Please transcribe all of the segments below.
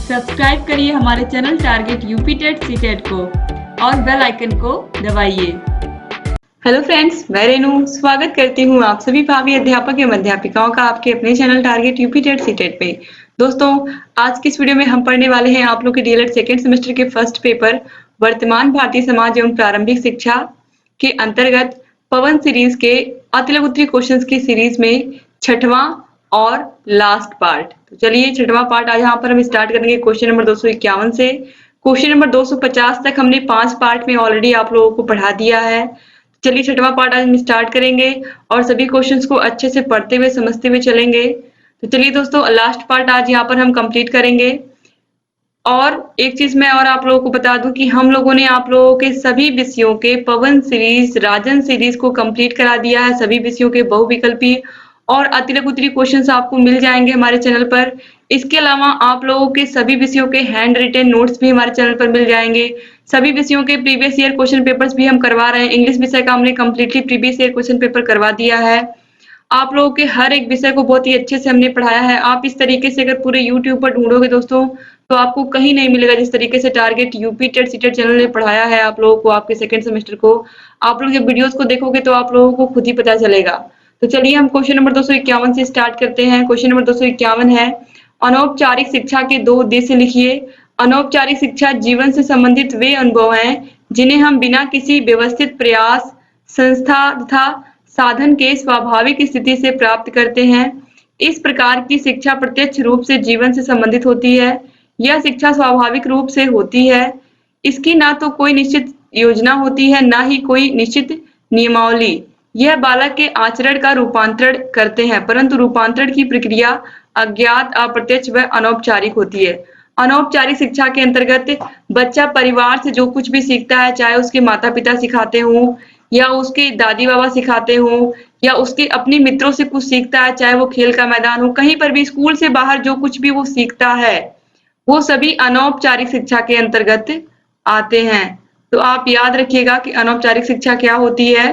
Subscribe करिए हमारे channel target UP TET CTET को और बेल आइकन को दबाइए। हेलो फ्रेंड्स, मैं रेनू स्वागत करती हूँ आप सभी भावी अध्यापक एवं अध्यापिकाओं का आपके अपने channel target UP TET CTET पे। दोस्तों, आज की इस वीडियो में हम पढ़ने वाले हैं आप लोग के डीएलएड सेकेंड सेमेस्टर के फर्स्ट पेपर वर्तमान भारतीय समाज एवं प्रारंभिक शिक्षा के अंतर्गत पवन सीरीज के अतिलघु उत्तरीय क्वेश्चंस की सीरीज में छठवां और लास्ट पार्ट। तो चलिए छठवां पार्ट आज यहाँ पर हम स्टार्ट करेंगे क्वेश्चन नंबर 251 से। क्वेश्चन नंबर 250 तक हमने 5 पार्ट में ऑलरेडी आप लोगों को पढ़ा दिया है। चलिए छठवां पार्ट आज हम स्टार्ट करेंगे और सभी क्वेश्चंस को अच्छे से पढ़ते हुए समझते हुए चलेंगे। तो चलिए दोस्तों, लास्ट पार्ट आज यहाँ पर हम कंप्लीट करेंगे। और एक चीज मैं और आप लोगों को बता दूं कि हम लोगों ने आप लोगों के सभी विषयों के पवन सीरीज, राजन सीरीज को कंप्लीट करा दिया है। सभी विषयों के बहुविकल्पी और अतिलघु उत्तरीय क्वेश्चंस आपको मिल जाएंगे हमारे चैनल पर। इसके अलावा आप लोगों के सभी विषयों के हैंड रिटेन नोट्स भी हमारे चैनल पर मिल जाएंगे। सभी विषयों के प्रीवियस ईयर क्वेश्चन पेपर्स भी हम करवा रहे हैं। इंग्लिश विषय का हमने completely previous year question paper करवा दिया है। आप लोगों के हर एक विषय को बहुत ही अच्छे से हमने पढ़ाया है। आप इस तरीके से अगर पूरे YouTube पर ढूंढोगे दोस्तों तो आपको कहीं नहीं मिलेगा जिस तरीके से target UP TET CTET channel ने पढ़ाया है आप लोगों को। आपके सेकंड सेमेस्टर को आप लोग जब वीडियोस को देखोगे तो आप लोगों को खुद ही पता चलेगा। तो चलिए हम क्वेश्चन नंबर 251 से स्टार्ट करते हैं। क्वेश्चन नंबर 251 है, अनौपचारिक शिक्षा के 2 उद्देश्य लिखिए। अनौपचारिक शिक्षा जीवन से संबंधित वे अनुभव हैं जिन्हें हम बिना किसी व्यवस्थित प्रयास, संस्था तथा साधन के स्वाभाविक स्थिति से प्राप्त करते हैं। इस प्रकार की शिक्षा प्रत्यक्ष रूप से जीवन से संबंधित होती है। यह शिक्षा स्वाभाविक रूप से होती है। इसकी ना तो कोई निश्चित योजना होती है, ना ही कोई निश्चित नियमावली। यह बालक के आचरण का रूपांतरण करते हैं, परंतु रूपांतरण की प्रक्रिया अज्ञात, अप्रत्यक्ष व अनौपचारिक होती है। अनौपचारिक शिक्षा के अंतर्गत बच्चा परिवार से जो कुछ भी सीखता है, चाहे उसके माता पिता सिखाते हों या उसके दादी बाबा सिखाते हों या उसके अपने मित्रों से कुछ सीखता है, चाहे वो खेल का मैदान हो, कहीं पर भी स्कूल से बाहर जो कुछ भी वो सीखता है वो सभी अनौपचारिक शिक्षा के अंतर्गत आते हैं। तो आप याद रखिएगा कि अनौपचारिक शिक्षा क्या होती है।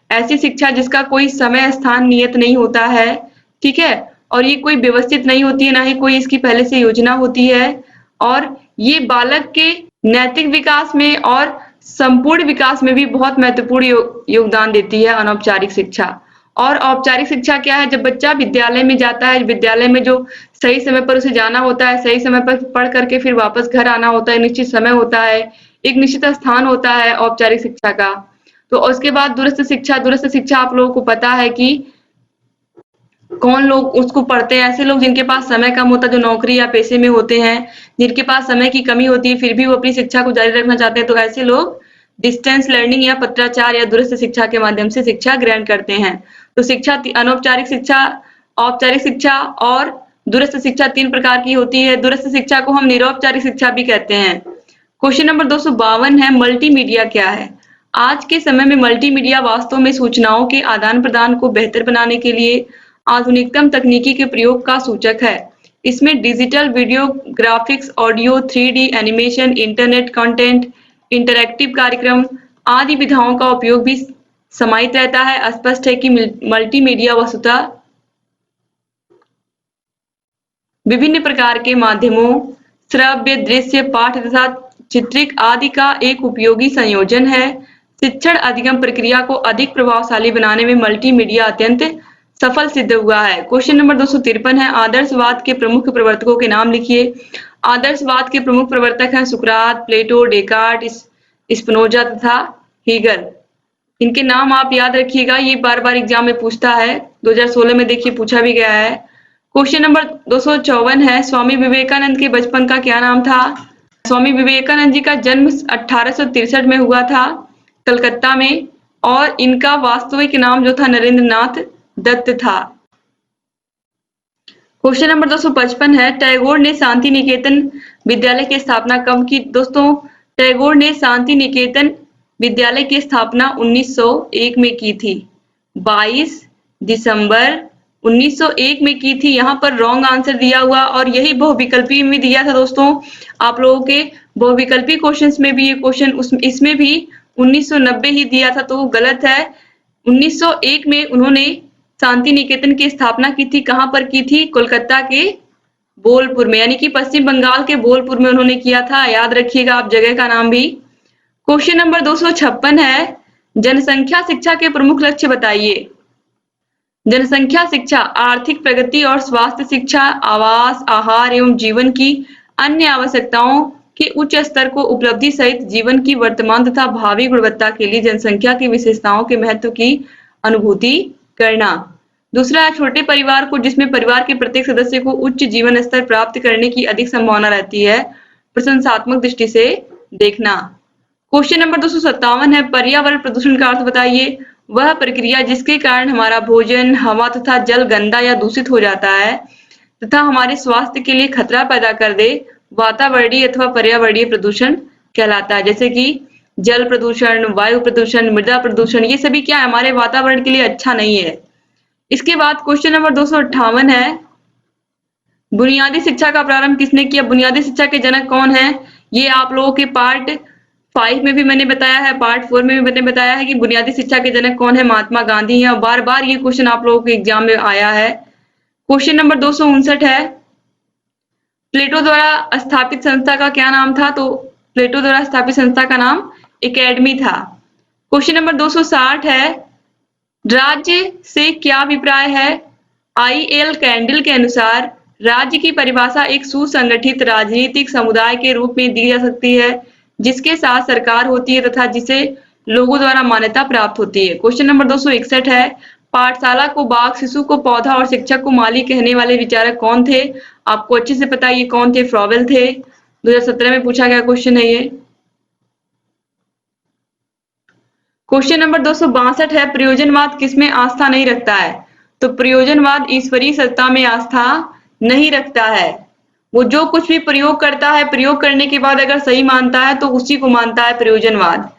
ऐसी शिक्षा जिसका कोई समय स्थान नियत नहीं होता है, ठीक है, और ये कोई व्यवस्थित नहीं होती है, ना ही कोई इसकी पहले से योजना होती है। और ये बालक के नैतिक विकास में और संपूर्ण विकास में भी बहुत महत्वपूर्ण योगदान देती है अनौपचारिक शिक्षा। और औपचारिक शिक्षा क्या है? जब बच्चा विद्यालय में जाता है, विद्यालय में जो सही समय पर उसे जाना होता है, सही समय पर पढ़ करके फिर वापस घर आना होता है, निश्चित समय होता है, एक निश्चित स्थान होता है औपचारिक शिक्षा का। तो उसके बाद दूरस्थ शिक्षा। दूरस्थ शिक्षा आप लोगों को पता है कि कौन लोग उसको पढ़ते हैं। ऐसे लोग जिनके पास समय कम होता है, जो नौकरी या पेशे में होते हैं, जिनके पास समय की कमी होती है फिर भी वो अपनी शिक्षा को जारी रखना चाहते हैं, तो ऐसे लोग डिस्टेंस लर्निंग या पत्राचार या दूरस्थ शिक्षा के माध्यम से शिक्षा ग्रहण करते हैं। तो शिक्षा अनौपचारिक शिक्षा, औपचारिक शिक्षा और दूरस्थ शिक्षा 3 प्रकार की होती है। दूरस्थ शिक्षा को हम निरौपचारिक शिक्षा भी कहते हैं। क्वेश्चन नंबर 252 है, मल्टीमीडिया क्या है? आज के समय में मल्टीमीडिया वास्तव में सूचनाओं के आदान प्रदान को बेहतर बनाने के लिए आधुनिकतम तकनीकी के प्रयोग का सूचक है। इसमें digital video, graphics, audio, 3D animation, internet content, interactive कार्यक्रम आदि विधाओं का उपयोग भी समाहित रहता है। स्पष्ट है कि मल्टीमीडिया वस्तुतः विभिन्न प्रकार के माध्यमों, श्रव्य, दृश्य, पाठ तथा चित्रिक आदि का एक उपयोगी संयोजन है। शिक्षण अधिगम प्रक्रिया को अधिक प्रभावशाली बनाने में मल्टीमीडिया अत्यंत सफल सिद्ध हुआ है। क्वेश्चन नंबर 253 है, आदर्शवाद के प्रमुख प्रवर्तकों के नाम लिखिए। आदर्शवाद के प्रमुख प्रवर्तक हैं सुकरात, प्लेटो, डेकार्ट, स्पिनोजा तथा हीगल। इनके नाम आप याद रखिएगा, ये बार बार एग्जाम में पूछता है। 2016 में देखिए पूछा भी गया है। क्वेश्चन नंबर 254 है, स्वामी विवेकानंद के बचपन का क्या नाम था? स्वामी विवेकानंद जी का जन्म 1863 में हुआ था कलकत्ता में, और इनका वास्तविक नाम जो था नरेंद्र नाथ दत्त था। क्वेश्चन नंबर 255 है, टैगोर ने शांति निकेतन विद्यालय की स्थापना कब की? दोस्तों, टैगोर ने शांति निकेतन विद्यालय की स्थापना 1901 में की थी। 22 दिसंबर 1901 में की थी। यहाँ पर रॉन्ग आंसर दिया हुआ और यही बहुविकल्पी में दिया था दोस्तों। आप लोगों के बहुविकल्पी क्वेश्चंस में भी ये क्वेश्चन इसमें भी 1990 ही दिया था, तो वो गलत है। 1901 में उन्होंने शांति निकेतन की स्थापना की थी। कहाँ पर की थी? कोलकाता के बोलपुर में, यानी कि पश्चिम बंगाल के बोलपुर में उन्होंने किया था। याद रखिएगा आप जगह का नाम भी। क्वेश्चन नंबर 256 है, जनसंख्या शिक्षा के प्रमुख लक्ष्य बताइए। जनसंख्या शिक्षा आर्थिक प्रगति और स्वास्थ्य शिक्षा, आवास, आहार एवं जीवन की अन्य आवश्यकताओं के उच्च स्तर को उपलब्धि सहित जीवन की वर्तमान तथा भावी गुणवत्ता के लिए जनसंख्या की विशेषताओं के महत्व की अनुभूति करना। दूसरा है छोटे परिवार को, जिसमें परिवार के प्रत्येक सदस्य को उच्च जीवन स्तर प्राप्त करने की अधिक संभावना रहती है, प्रशंसात्मक दृष्टि से देखना। क्वेश्चन नंबर 257 है, पर्यावरण प्रदूषण का अर्थ बताइए। वह प्रक्रिया जिसके कारण हमारा भोजन, हवा तथा जल गंदा या दूषित हो जाता है तथा हमारे स्वास्थ्य के लिए खतरा पैदा कर दे, वातावरणीय अथवा पर्यावरणीय प्रदूषण कहलाता है। जैसे कि जल प्रदूषण, वायु प्रदूषण, मृदा प्रदूषण, ये सभी क्या है, हमारे वातावरण के लिए अच्छा नहीं है। इसके बाद क्वेश्चन नंबर 258 है, बुनियादी शिक्षा का प्रारंभ किसने किया। बुनियादी शिक्षा के जनक कौन है? ये आप लोगों के पार्ट 5 में भी मैंने बताया है, पार्ट 4 में भी मैंने बताया है कि बुनियादी शिक्षा के जनक कौन है, महात्मा गांधी हैं। और बार बार ये क्वेश्चन आप लोगों के एग्जाम में आया है। क्वेश्चन नंबर 259 है, प्लेटो द्वारा स्थापित संस्था का क्या नाम था। तो प्लेटो द्वारा स्थापित संस्था का नाम एकेडमी था। क्वेश्चन नंबर 260 है, राज्य से क्या अभिप्राय है। आई.एल. कैंडल के अनुसार राज्य की परिभाषा एक सुसंगठित राजनीतिक समुदाय के रूप में दी जा सकती है जिसके साथ सरकार होती है तथा जिसे लोगों द्वारा मान्यता प्राप्त होती है। क्वेश्चन नंबर 261 है, पाठशाला को बाग, शिशु को पौधा और शिक्षक को माली कहने वाले विचारक कौन थे। आपको अच्छे से पता है ये कौन थे, फ्रॉवेल थे। 2017 में पूछा गया क्वेश्चन है ये। क्वेश्चन नंबर 262 है, प्रयोजनवाद किसमें आस्था नहीं रखता है। तो प्रयोजनवाद ईश्वरीय सत्ता में आस्था नहीं रखता है। वो जो कुछ भी प्रयोग करता है, प्रयोग करने के बाद अगर सही मानता है तो उसी को मानता है प्रयोजनवाद।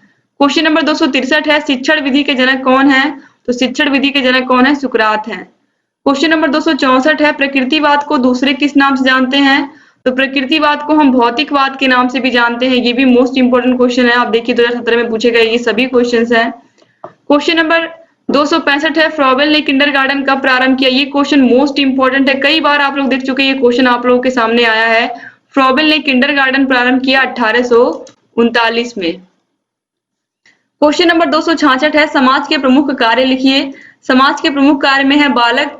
क्वेश्चन नंबर 263 है, शिक्षण विधि के जनक कौन है। तो शिक्षण विधि के जनक कौन है, सुकरात हैं। क्वेश्चन नंबर 264 है, प्रकृतिवाद को दूसरे किस नाम से जानते हैं। तो प्रकृतिवाद को हम भौतिकवाद के नाम से भी जानते हैं। ये भी मोस्ट इंपोर्टेंट क्वेश्चन है, आप देखिए 2017 में पूछे गए ये सभी क्वेश्चन है। क्वेश्चन नंबर 265 है, फ्रॉवेल ने किंडरगार्टन कब प्रारंभ किया। ये क्वेश्चन मोस्ट इंपोर्टेंट है, कई बार आप लोग देख चुके हैं, ये क्वेश्चन आप लोगों के सामने आया है। फ्रॉवेल ने किंडरगार्टन प्रारंभ किया 1839 में। क्वेश्चन नंबर 266 है, समाज के प्रमुख कार्य लिखिए। समाज के प्रमुख कार्य में है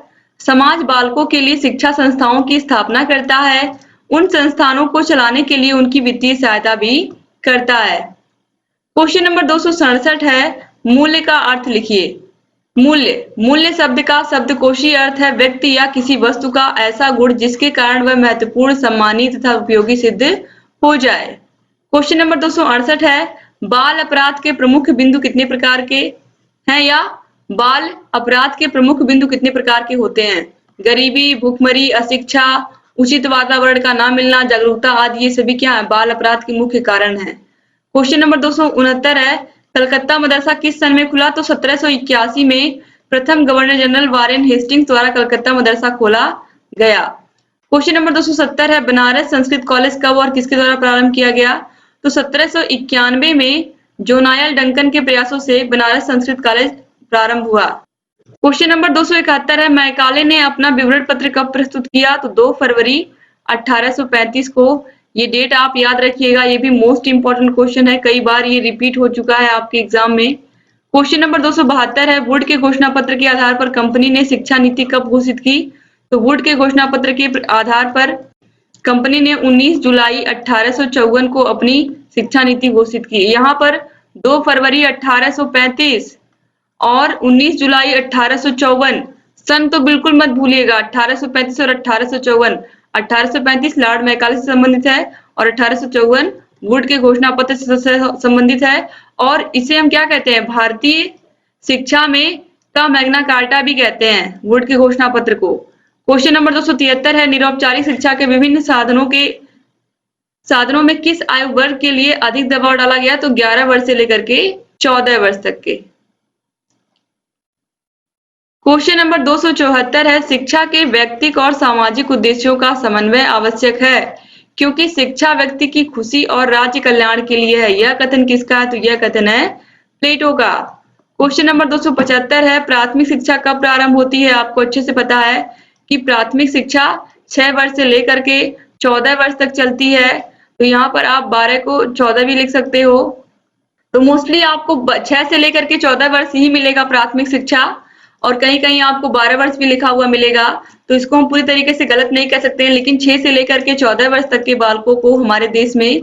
समाज बालकों के लिए शिक्षा संस्थाओं की स्थापना करता है, उन संस्थानों को चलाने के लिए उनकी वित्तीय सहायता भी करता है। क्वेश्चन नंबर 267 है, मूल्य का अर्थ लिखिए। मूल्य शब्द का शब्दकोशीय अर्थ है व्यक्ति या किसी वस्तु का ऐसा गुण जिसके कारण वह महत्वपूर्ण, सम्मानित तथा उपयोगी सिद्ध हो जाए। क्वेश्चन नंबर 268 है, बाल अपराध के प्रमुख बिंदु कितने प्रकार के हैं, या बाल अपराध के प्रमुख बिंदु कितने प्रकार के होते हैं। गरीबी, भूखमरी, अशिक्षा, उचित वातावरण का ना मिलना, जागरूकता आदि, ये सभी क्या है, बाल अपराध के मुख्य कारण है। क्वेश्चन नंबर 269 है, कलकत्ता मदरसा किस सन में खुला। तो 1781 में प्रथम गवर्नर जनरल वारेन हेस्टिंग्स द्वारा कलकत्ता मदरसा खोला गया। क्वेश्चन नंबर 270 है, बनारस संस्कृत कॉलेज कब और किसके द्वारा प्रारंभ किया गया। तो 1791 में जोनायल डंकन के प्रयासों से बनारस संस्कृत कॉलेज प्रारंभ हुआ। क्वेश्चन नंबर 271 है, मैकाले ने अपना विवरण पत्र कब प्रस्तुत किया। तो 2 फरवरी 1835 को। ये डेट आप याद रखिएगा, ये भी मोस्ट इंपोर्टेंट क्वेश्चन है, कई बार ये रिपीट हो चुका है आपके एग्जाम में। क्वेश्चन नंबर 272 है, वुड के घोषणा पत्र के आधार पर कंपनी ने शिक्षा नीति कब घोषित की। तो वुड के घोषणा पत्र के आधार पर कंपनी ने 19 जुलाई 1854 को अपनी शिक्षा नीति घोषित की। यहाँ पर 2 फरवरी 1835 और 19 जुलाई 1854 सन तो बिल्कुल मत भूलिएगा, 1835 और 1854। 1835 लॉर्ड मैकाले से संबंधित है और 1854 वुड के घोषणा पत्र से संबंधित है। और इसे हम क्या कहते हैं, भारतीय शिक्षा में का मैग्ना कार्टा भी कहते हैं वुड के घोषणा पत्र को। क्वेश्चन नंबर 273 है, निरौपचारिक शिक्षा के विभिन्न साधनों में किस आयु वर्ग के लिए अधिक दबाव डाला गया। तो 11 वर्ष से लेकर के 14 वर्ष तक के। क्वेश्चन नंबर 274 है, शिक्षा के व्यक्तिक और सामाजिक उद्देश्यों का समन्वय आवश्यक है क्योंकि शिक्षा व्यक्ति की खुशी और राज्य कल्याण के लिए है। यह कथन किसका है। तो यह कथन है प्लेटो का। क्वेश्चन नंबर 275 है, प्राथमिक शिक्षा कब प्रारंभ होती है। आपको अच्छे से पता है कि प्राथमिक शिक्षा 6 वर्ष से लेकर के 14 वर्ष तक चलती है, तो यहाँ पर आप 12 को 14 भी लिख सकते हो। तो मोस्टली आपको 6 से लेकर के 14 वर्ष ही मिलेगा प्राथमिक शिक्षा, और कहीं-कहीं आपको 12 वर्ष भी लिखा हुआ मिलेगा। तो इसको हम पूरी तरीके से गलत नहीं कह सकते हैं, लेकिन 6 से लेकर के 14 वर्ष तक के बालकों को हमारे देश में,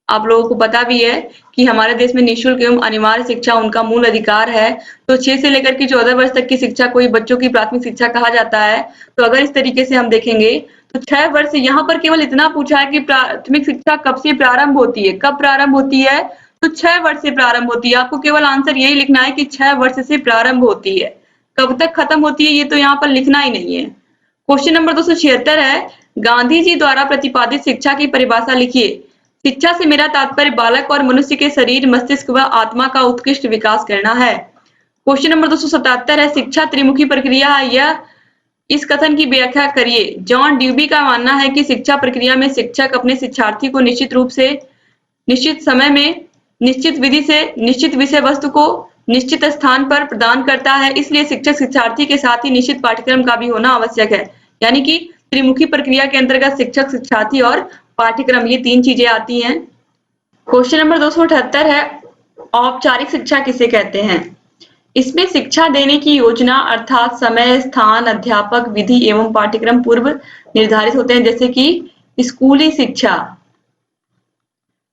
आप लोगों को पता भी है कि हमारे देश में निःशुल्क एवं अनिवार्य शिक्षा उनका मूल अधिकार है। तो 6 से लेकर के 14 वर्ष तक की शिक्षा को ही बच्चों की प्राथमिक शिक्षा कहा जाता है। तो अगर इस तरीके से हम देखेंगे तो 6 वर्ष, यहाँ पर केवल इतना पूछा है कि प्राथमिक शिक्षा कब से प्रारंभ होती है, कब प्रारंभ होती है, तो 6 वर्ष से प्रारंभ होती है। आपको केवल आंसर यही लिखना है कि 6 वर्ष से प्रारंभ होती है, कब तक खत्म होती है ये तो यहाँ पर लिखना ही नहीं है। क्वेश्चन नंबर 276 है, गांधी जी द्वारा प्रतिपादित शिक्षा की परिभाषा लिखिए। शिक्षा से मेरा तात्पर्य बालक और मनुष्य के शरीर, मस्तिष्क व आत्मा का उत्कृष्ट विकास करना है। क्वेश्चन नंबर 277 है, शिक्षा त्रिमुखी प्रक्रिया है, यह इस कथन की व्याख्या करिए। जॉन ड्यूबी का मानना है कि शिक्षा प्रक्रिया में शिक्षक अपने शिक्षार्थी को निश्चित रूप से, निश्चित समय में, निश्चित विधि से, निश्चित विषय वस्तु को निश्चित स्थान पर प्रदान करता है, इसलिए शिक्षक शिक्षार्थी के साथ ही निश्चित पाठ्यक्रम का भी होना आवश्यक है। यानी कि त्रिमुखी प्रक्रिया के अंतर्गत शिक्षक, शिक्षार्थी और पाठ्यक्रम, ये 3 चीजें आती हैं। क्वेश्चन नंबर 278 है, औपचारिक शिक्षा किसे कहते हैं? इसमें शिक्षा देने की योजना अर्थात समय, स्थान, अध्यापक, विधि एवं पाठ्यक्रम पूर्व निर्धारित होते हैं। जैसे कि स्कूली शिक्षा,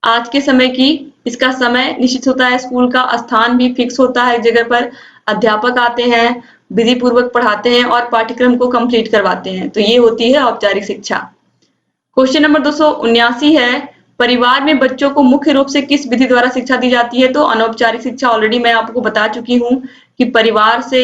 आज के समय की, इसका समय निश्चित होता है, स्कूल का स्थान भी फिक्स होता है, जगह पर अध्यापक आते हैं, विधि पूर्वक पढ़ाते हैं और पाठ्यक्रम को कंप्लीट करवाते हैं। तो ये होती है औपचारिक शिक्षा। क्वेश्चन नंबर 279 है, परिवार में बच्चों को मुख्य रूप से किस विधि द्वारा शिक्षा दी जाती है? तो अनौपचारिक शिक्षा, ऑलरेडी मैं आपको बता चुकी हूँ कि परिवार से,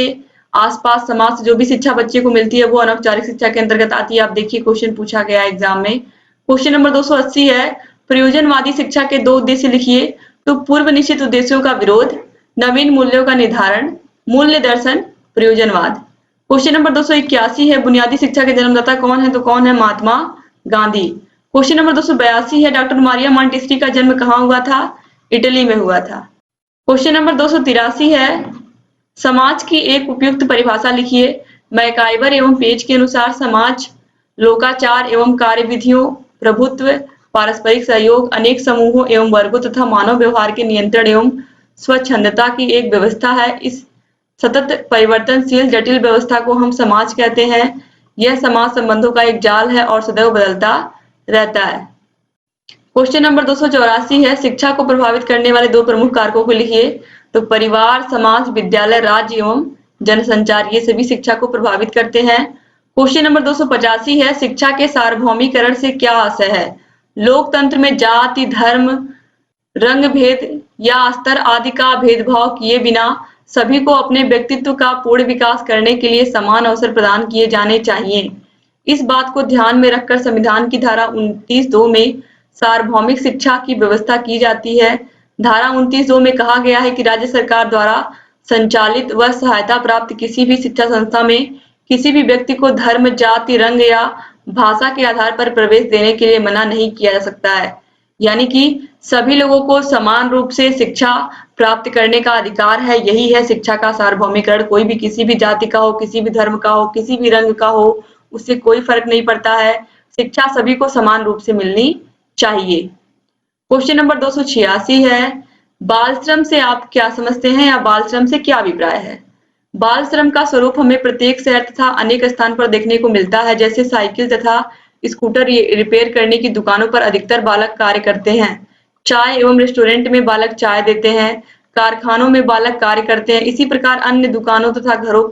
आसपास समाज से जो भी शिक्षा बच्चे को मिलती है वो अनौपचारिक शिक्षा के अंतर्गत आती है। आप देखिए क्वेश्चन पूछा गया एग्जाम में। क्वेश्चन नंबर 280 है, प्रयोजनवादी शिक्षा के 2 उद्देश्य लिखिए। तो पूर्व निश्चित उद्देश्यों का विरोध, नवीन मूल्यों का निर्धारण, मूल्य दर्शन, प्रयोजनवाद। क्वेश्चन नंबर 281 है, बुनियादी शिक्षा के जन्मदाता कौन है? तो कौन है? महात्मा गांधी। क्वेश्चन नंबर 282 है, डॉक्टर मारिया मॉन्टेसरी का जन्म कहाँ हुआ था? इटली में हुआ था। क्वेश्चन नंबर 283 है, समाज की एक उपयुक्त परिभाषा लिखिए। मैकाइवर एवं पेज के अनुसार समाज लोकाचार एवं कार्यविधियों, प्रभुत्व, पारस्परिक सहयोग, अनेक समूहों एवं वर्गों तथा मानव व्यवहार के नियंत्रण एवं स्वच्छंदता की एक व्यवस्था है। इस सतत परिवर्तनशील जटिल व्यवस्था को हम समाज कहते हैं। यह समाज संबंधों का एक जाल है और सदैव बदलता रहता है। क्वेश्चन नंबर 284 है, शिक्षा को प्रभावित करने वाले 2 प्रमुख कारकों को लिखिए। तो परिवार, समाज, विद्यालय, राज्य एवं जनसंचार, ये सभी शिक्षा को प्रभावित करते हैं। क्वेश्चन नंबर 285 है, शिक्षा के सार्वभौमिकरण से क्या आशय है? लोकतंत्र में जाति, धर्म, रंग भेद या स्तर आदि का भेदभाव किए बिना सभी को अपने व्यक्तित्व का पूर्ण विकास करने के लिए समान अवसर प्रदान किए जाने चाहिए। इस बात को ध्यान में रखकर संविधान की धारा 29(2) में सार्वभौमिक शिक्षा की व्यवस्था की जाती है। धारा 29(2) में कहा गया है कि राज्य सरकार द्वारा संचालित व सहायता प्राप्त किसी भी शिक्षा संस्था में किसी भी व्यक्ति को धर्म, जाति, रंग या भाषा के आधार पर प्रवेश देने के लिए मना नहीं किया जा सकता है। यानी कि सभी लोगों को समान रूप से शिक्षा प्राप्त करने का अधिकार है। यही है शिक्षा का सार्वभौमिकरण। कोई भी किसी भी जाति का हो, किसी भी धर्म का हो, किसी भी रंग का हो, उससे कोई फर्क नहीं पड़ता है। शिक्षा सभी को समान रूप से मिलनी चाहिए। क्वेश्चन नंबर 286 है, बाल श्रम से आप क्या समझते हैं या बाल श्रम से क्या अभिप्राय है? बाल श्रम का स्वरूप हमें प्रत्येक शहर तथा अनेक स्थान पर देखने को मिलता है। जैसे साइकिल तथा स्कूटर रिपेयर करने की दुकानों पर अधिकतर बालक कार्य करते हैं। चाय एवं रेस्टोरेंट में बालक चाय देते हैं। कारखानों में बालक कार्य करते हैं। इसी प्रकार अन्य दुकानों तथा घरों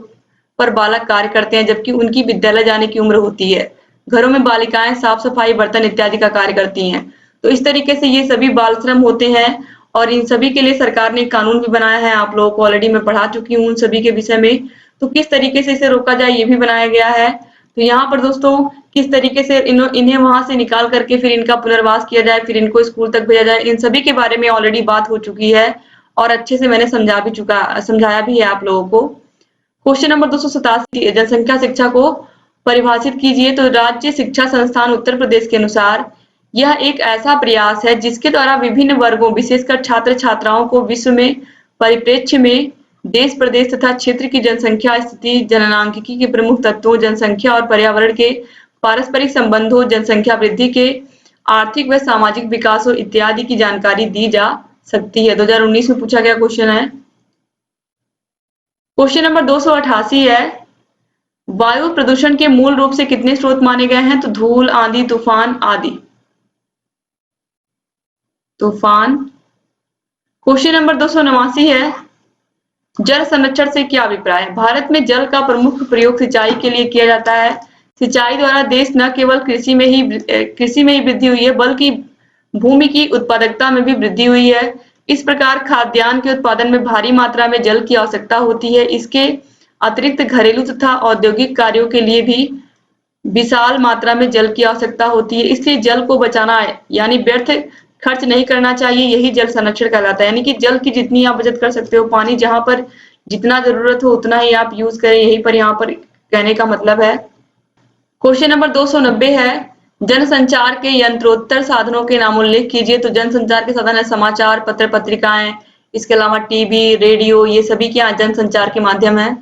पर बालक कार्य करते हैं, जबकि उनकी विद्यालय जाने की उम्र होती है। घरों में बालिकाएं साफ सफाई, बर्तन इत्यादि का कार्य करती हैं। तो इस तरीके से ये सभी बाल श्रम होते हैं और इन सभी के लिए सरकार ने कानून भी बनाया है। आप लोगों को ऑलरेडी मैं पढ़ा चुकी हूँ उन सभी के विषय में। तो किस तरीके से इसे रोका जाए ये भी बनाया गया है। तो यहाँ पर दोस्तों किस तरीके से इन्हें वहां से निकाल करके फिर इनका पुनर्वास किया जाए, फिर इनको स्कूल तक भेजा जाए, इन सभी के बारे में ऑलरेडी बात हो चुकी है और अच्छे से मैंने समझाया भी है आप लोगों को। क्वेश्चन नंबर 287, जनसंख्या शिक्षा को परिभाषित कीजिए। तो राज्य शिक्षा संस्थान उत्तर प्रदेश के अनुसार यह एक ऐसा प्रयास है जिसके द्वारा विभिन्न वर्गों, विशेषकर छात्र छात्राओं को विश्व में परिप्रेक्ष्य में देश, प्रदेश तथा क्षेत्र की जनसंख्या स्थिति, जननांकिकी के प्रमुख तत्वों, जनसंख्या और पर्यावरण के पारस्परिक संबंधों, जनसंख्या वृद्धि के आर्थिक व सामाजिक विकासों इत्यादि की जानकारी दी जा सकती है। 2019 में पूछा गया क्वेश्चन है। क्वेश्चन नंबर 288 है, वायु प्रदूषण के मूल रूप से कितने स्रोत माने गए हैं? तो धूल, आंधी, तूफान आदि। तूफान। क्वेश्चन नंबर 289 है, जल संरक्षण से क्या अभिप्राय है? भारत में जल का प्रमुख प्रयोग सिंचाई के लिए किया जाता है। सिंचाई द्वारा देश न केवल कृषि में ही वृद्धि हुई है, बल्कि भूमि की उत्पादकता में भी वृद्धि हुई है। इस प्रकार खाद्यान्न के उत्पादन में भारी मात्रा में जल की आवश्यकता होती है। इसके अतिरिक्त घरेलू तथा औद्योगिक कार्यों के लिए भी विशाल मात्रा में जल की आवश्यकता होती है। इसलिए जल को बचाना यानी व्यर्थ खर्च नहीं करना चाहिए, यही जल संरक्षण कहलाता है। यानी कि जल की जितनी आप बचत कर सकते हो, पानी जहां पर जितना जरूरत हो उतना ही आप यूज करें, यही पर यहाँ पर कहने का मतलब है। क्वेश्चन नंबर 290 है, जनसंचार के यंत्रोत्तर साधनों के नाम उल्लेख कीजिए। तो जनसंचार के साधन है समाचार पत्र, पत्रिकाएं, इसके अलावा टीवी, रेडियो, ये सभी क्या जनसंचार के माध्यम है।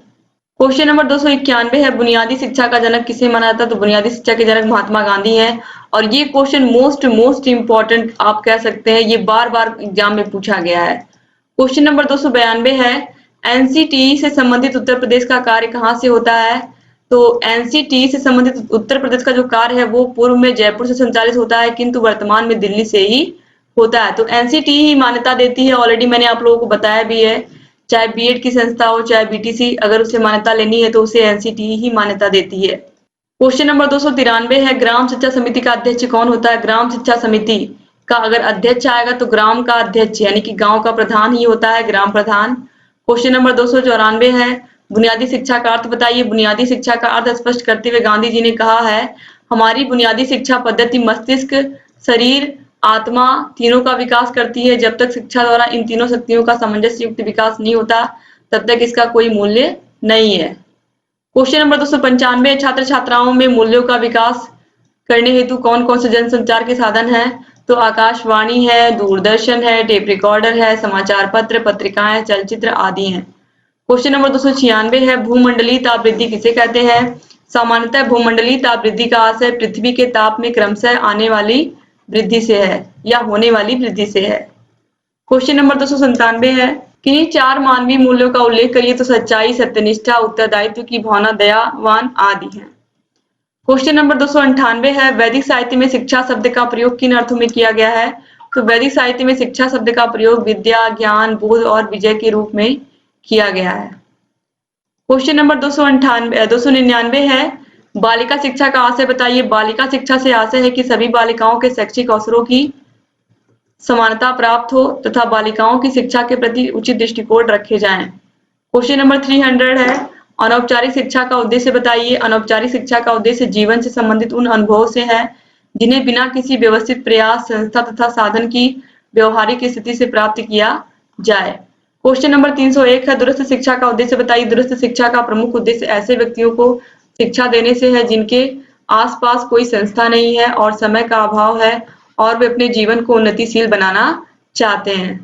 क्वेश्चन नंबर 291 है, बुनियादी शिक्षा का जनक किसे माना जाता है? तो बुनियादी शिक्षा के जनक महात्मा गांधी हैं। और ये क्वेश्चन मोस्ट इंपॉर्टेंट आप कह सकते हैं, ये बार बार एग्जाम में पूछा गया है। क्वेश्चन नंबर 292 है, एनसीटीई से संबंधित उत्तर प्रदेश का कार्य कहाँ से होता है? तो एनसीटीई से संबंधित उत्तर प्रदेश का जो कार्य है वो पूर्व में जयपुर से संचालित होता है, किंतु वर्तमान में दिल्ली से ही होता है। तो एनसीटीई ही मान्यता देती है, ऑलरेडी मैंने आप लोगों को बताया भी है। चाहे बीएड की संस्था हो, चाहे बीटीसी, अगर उसे मान्यता लेनी है तो उसे एनसीटीई ही मान्यता देती है। क्वेश्चन नंबर 293 है, ग्राम शिक्षा समिति का अध्यक्ष कौन होता है? ग्राम शिक्षा समिति का अगर अध्यक्ष आएगा तो ग्राम का अध्यक्ष यानी कि गांव का प्रधान ही होता है, ग्राम प्रधान। क्वेश्चन नंबर 294 है, बुनियादी शिक्षा का अर्थ बताइए। बुनियादी शिक्षा का अर्थ स्पष्ट करते हुए गांधी जी ने कहा है, हमारी बुनियादी शिक्षा पद्धति मस्तिष्क, शरीर, आत्मा तीनों का विकास करती है। जब तक शिक्षा द्वारा इन तीनों शक्तियों का सामंजस्य युक्त विकास नहीं होता, तब तक इसका कोई मूल्य नहीं है। क्वेश्चन नंबर 295, छात्र छात्राओं में मूल्यों का विकास करने हेतु कौन कौन से जनसंचार के साधन हैं? तो आकाशवाणी है, दूरदर्शन है, टेप रिकॉर्डर है, समाचार पत्र, पत्रिकाएं, चलचित्र आदि हैं। क्वेश्चन नंबर 296 है, भूमंडलीय ताप वृद्धि किसे कहते हैं? सामान्यतः भूमंडलीय ताप वृद्धि का आशय पृथ्वी के ताप में क्रमशः आने वाली वृद्धि से है या होने वाली वृद्धि से है। क्वेश्चन नंबर 297 है, किन्हीं 4 मानवीय मूल्यों का उल्लेख करिए। तो सच्चाई, सत्यनिष्ठा, उत्तरदायित्व की भावना, दयावान आदि हैं। क्वेश्चन नंबर 298 है, वैदिक साहित्य में शिक्षा शब्द का प्रयोग किन अर्थों में किया गया है? तो वैदिक साहित्य में शिक्षा शब्द का प्रयोग विद्या, ज्ञान, बोध और विजय के रूप में किया गया है। क्वेश्चन नंबर 299 है, बालिका शिक्षा का आशय बताइए। बालिका शिक्षा से आशय है कि सभी बालिकाओं के शैक्षिक अवसरों की समानता प्राप्त हो तथा बालिकाओं की शिक्षा के प्रति उचित दृष्टिकोण रखे जाएं। क्वेश्चन नंबर 300 है, अनौपचारिक शिक्षा का उद्देश्य बताइए। अनौपचारिक शिक्षा का उद्देश्य जीवन से संबंधित उन अनुभवों से है जिन्हें बिना किसी व्यवस्थित प्रयास, संस्था तथा साधन की व्यवहारिक स्थिति से प्राप्त किया जाए। क्वेश्चन नंबर 301 है, दूरस्थ शिक्षा का उद्देश्य बताइए। दूरस्थ शिक्षा का प्रमुख उद्देश्य ऐसे व्यक्तियों को शिक्षा देने से है जिनके आसपास कोई संस्था नहीं है और समय का अभाव है और वे अपने जीवन को उन्नतिशील बनाना चाहते हैं।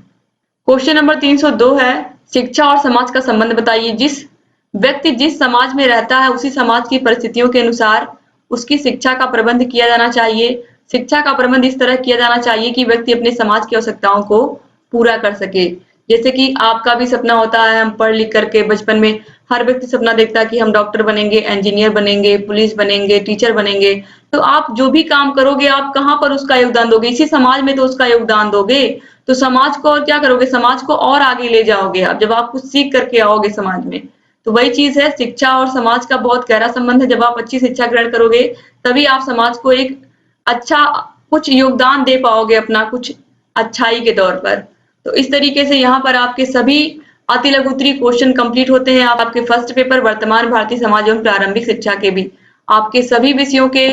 क्वेश्चन नंबर 302 है, शिक्षा और समाज का संबंध बताइए। जिस व्यक्ति जिस समाज में रहता है उसी समाज की परिस्थितियों के अनुसार उसकी शिक्षा का प्रबंध किया जाना चाहिए। शिक्षा का प्रबंध इस तरह किया जाना चाहिए कि व्यक्ति अपने समाज की आवश्यकताओं को पूरा कर सके। जैसे कि आपका भी सपना होता है, हम पढ़ लिख करके बचपन में हर व्यक्ति सपना देखता है कि हम डॉक्टर बनेंगे, इंजीनियर बनेंगे, पुलिस बनेंगे, टीचर बनेंगे। तो आप जो भी काम करोगे आप कहाँ पर उसका योगदान दोगे? इसी समाज में तो उसका योगदान दोगे। तो समाज को और क्या करोगे? समाज को और आगे ले जाओगे आप, जब आप कुछ सीख करके आओगे समाज में। तो वही चीज है, शिक्षा और समाज का बहुत गहरा संबंध है। जब आप अच्छी शिक्षा ग्रहण करोगे तभी आप समाज को एक अच्छा कुछ योगदान दे पाओगे, अपना कुछ अच्छाई के तौर पर। तो इस तरीके से यहाँ पर आपके सभी अति लघु उत्तरीय क्वेश्चन कंप्लीट होते हैं। आपके फर्स्ट पेपर वर्तमान भारतीय समाज एवं प्रारंभिक शिक्षा के भी आपके सभी विषयों के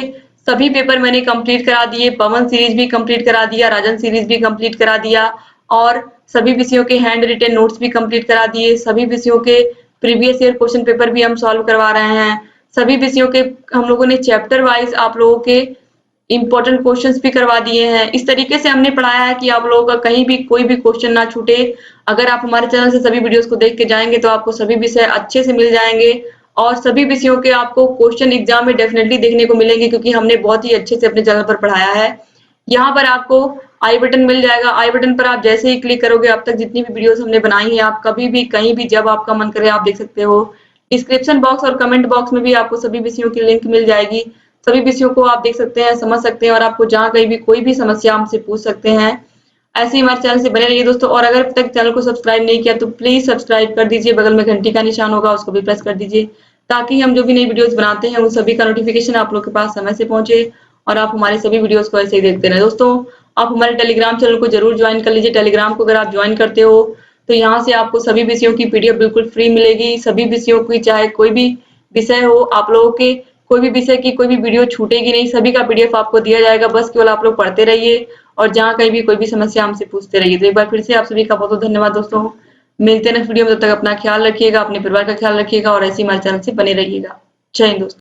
सभी पेपर मैंने कंप्लीट करा दिए। पवन सीरीज भी कंप्लीट करा दिया, राजन सीरीज भी कंप्लीट करा दिया और सभी विषयों के हैंड रिटेन नोट्स भी कंप्लीट करा दिए। सभी विषयों के प्रीवियस ईयर क्वेश्चन पेपर भी हम सॉल्व करवा रहे हैं। सभी विषयों के हम लोगों ने चैप्टर वाइज आप लोगों के इंपॉर्टेंट क्वेश्चंस भी करवा दिए हैं। इस तरीके से हमने पढ़ाया है कि आप लोगों का कहीं भी कोई भी क्वेश्चन ना छूटे। अगर आप हमारे चैनल से सभी वीडियोस को देख के जाएंगे तो आपको सभी विषय अच्छे से मिल जाएंगे और सभी विषयों के आपको क्वेश्चन एग्जाम में डेफिनेटली देखने को मिलेंगे, क्योंकि हमने बहुत ही अच्छे से अपने चैनल पर पढ़ाया है। यहाँ पर आपको आई बटन मिल जाएगा। आई बटन पर आप जैसे ही क्लिक करोगे, अब तक जितनी भी वीडियोस हमने बनाई है, आप कभी भी कहीं भी जब आपका मन करे आप देख सकते हो। डिस्क्रिप्शन बॉक्स और कमेंट बॉक्स में भी आपको सभी विषयों की लिंक मिल जाएगी। सभी विषयों को आप देख सकते हैं, समझ सकते हैं, और आपको जहाँ कहीं भी कोई भी समस्या हमसे पूछ सकते हैं। ऐसे ही हमारे चैनल से बने रहिए दोस्तों, और अगर अब तक चैनल को सब्सक्राइब नहीं किया तो प्लीज सब्सक्राइब कर दीजिए। बगल में घंटी का निशान होगा, उसको भी प्रेस कर दीजिए, ताकि हम जो भी नई वीडियोस बनाते हैं उन सभी का नोटिफिकेशन आप लोग के पास समय से पहुंचे और आप हमारे सभी वीडियोस को ऐसे ही देखते रहें। दोस्तों, आप हमारे टेलीग्राम चैनल को जरूर ज्वाइन कर लीजिए। टेलीग्राम को अगर आप ज्वाइन करते हो तो यहाँ से आपको सभी विषयों की पीडीएफ बिल्कुल फ्री मिलेगी। सभी विषयों की, चाहे कोई भी विषय हो, आप लोगों के कोई भी विषय की कोई भी वीडियो छूटेगी नहीं, सभी का पीडीएफ आपको दिया जाएगा। बस केवल आप लोग पढ़ते रहिए और जहाँ कहीं भी कोई भी समस्या हमसे पूछते रहिए। तो एक बार फिर से आप सभी का बहुत बहुत धन्यवाद दोस्तों। मिलते हैं नेक्स्ट वीडियो में, तब तक अपना ख्याल रखिएगा, अपने परिवार का ख्याल रखिएगा और ऐसे ही हमारे चैनल से बने रहिएगा। जय हिंद दोस्तों।